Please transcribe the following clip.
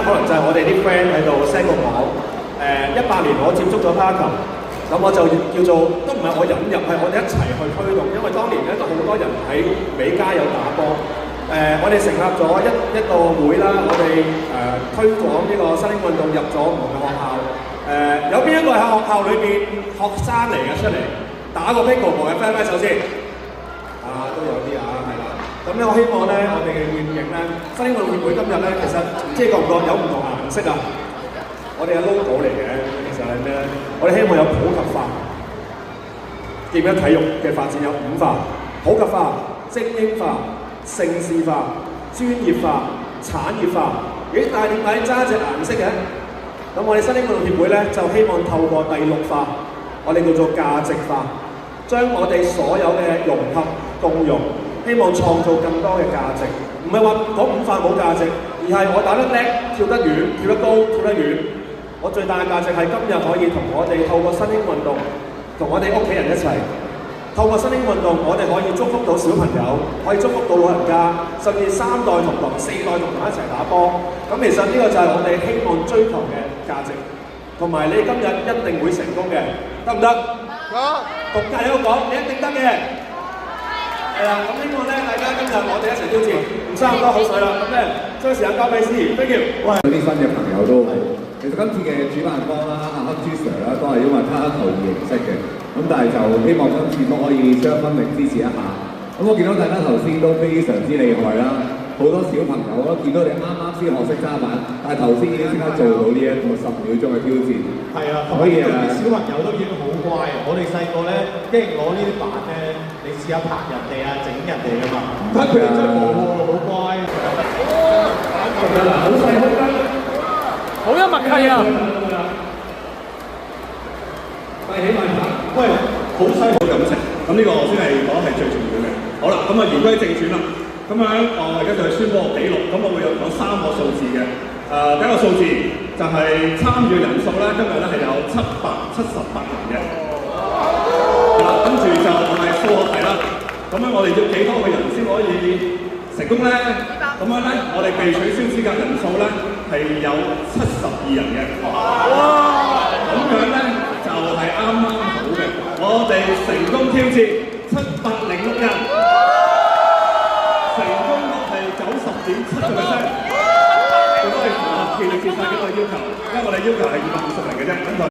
可能就係我哋啲 friend 喺度 send 個網。18年我接觸咗他球，咁我就叫做都唔係我引入，係我哋一齊去推動，因為當年咧都好多人喺美加有打波。我哋成立咗一個會啦，我哋推廣呢個新興運動入咗唔同嘅學校。有邊一個喺學校裏邊學生嚟嘅出嚟打個 pickleball嘅，揮揮手先。都有啲係啦。咁咧，我希望咧，我哋嘅願景咧，新興運動協會今日咧，其實唔知覺唔覺有唔同顏色啊？我哋嘅 logo 嚟嘅，其實係咩咧？我哋希望有普及化，記唔記得體育嘅發展有5化：普及化、精英化、盛事化、專業化、產業化。但係點解揸隻顏色嘅？咁我哋新興運動協會咧，就希望透過第6化，我哋叫做價值化，將我哋所有嘅融合共融，希望創造更多嘅價值。唔係話嗰5化冇價值，而係我打得叻、跳得遠、跳得高、跳得遠。我最大嘅價值係今日可以同我哋透過新興運動，同我哋屋企人一齊，透過新興運動，我哋可以祝福到小朋友，可以祝福到老人家，甚至3代同堂、4代同堂一齊打波。咁其實呢個就係我哋希望追求嘅價值，同埋你今日一定會成功嘅，得唔得？得。同隔離喺度講，你一定得嘅。係啦，咁希望咧，大家今日我哋一齊挑戰，唔嘥咁多口水啦。咁咧，將時間交俾司儀 ，thank you。喂，有啲新嘅朋友都好。其實今次嘅主辦方啦，阿黑豬 Sir 啦，都係因為他球而認識嘅。咁但係就希望今次都可以將分力支持一下。咁我見到大家頭先都非常之厲害啦，好多小朋友都見到你啱啱先學識揸板，但係頭先已經即刻做到呢一個10秒鐘嘅挑戰。係啊，所以小朋友都已經好乖啊！我哋細個咧，即係攞呢啲板咧，你試下拍人哋啊，整人哋㗎嘛。睇佢哋真係冇喎，好乖。好細空間。好有默契啊！快起慢跑，喂，好犀好感情，咁呢個先係講係最重要嘅。好啦，咁言歸正傳啦。咁樣我而家就去宣佈個紀錄，咁我會有講3個數字嘅。第一個數字就係參與人數咧，今日咧係有778人嘅。係啦，跟住就係數學題啦。咁樣我哋要幾多個人先可以成功咧？咁樣咧，我哋被取消資格人數咧係有72人嘅。哇！咁樣咧就係啱啱好嘅。我哋成功挑戰706人，成功率係90.7%。亦都係符合權力決賽嘅一個要求，因為我哋要求係250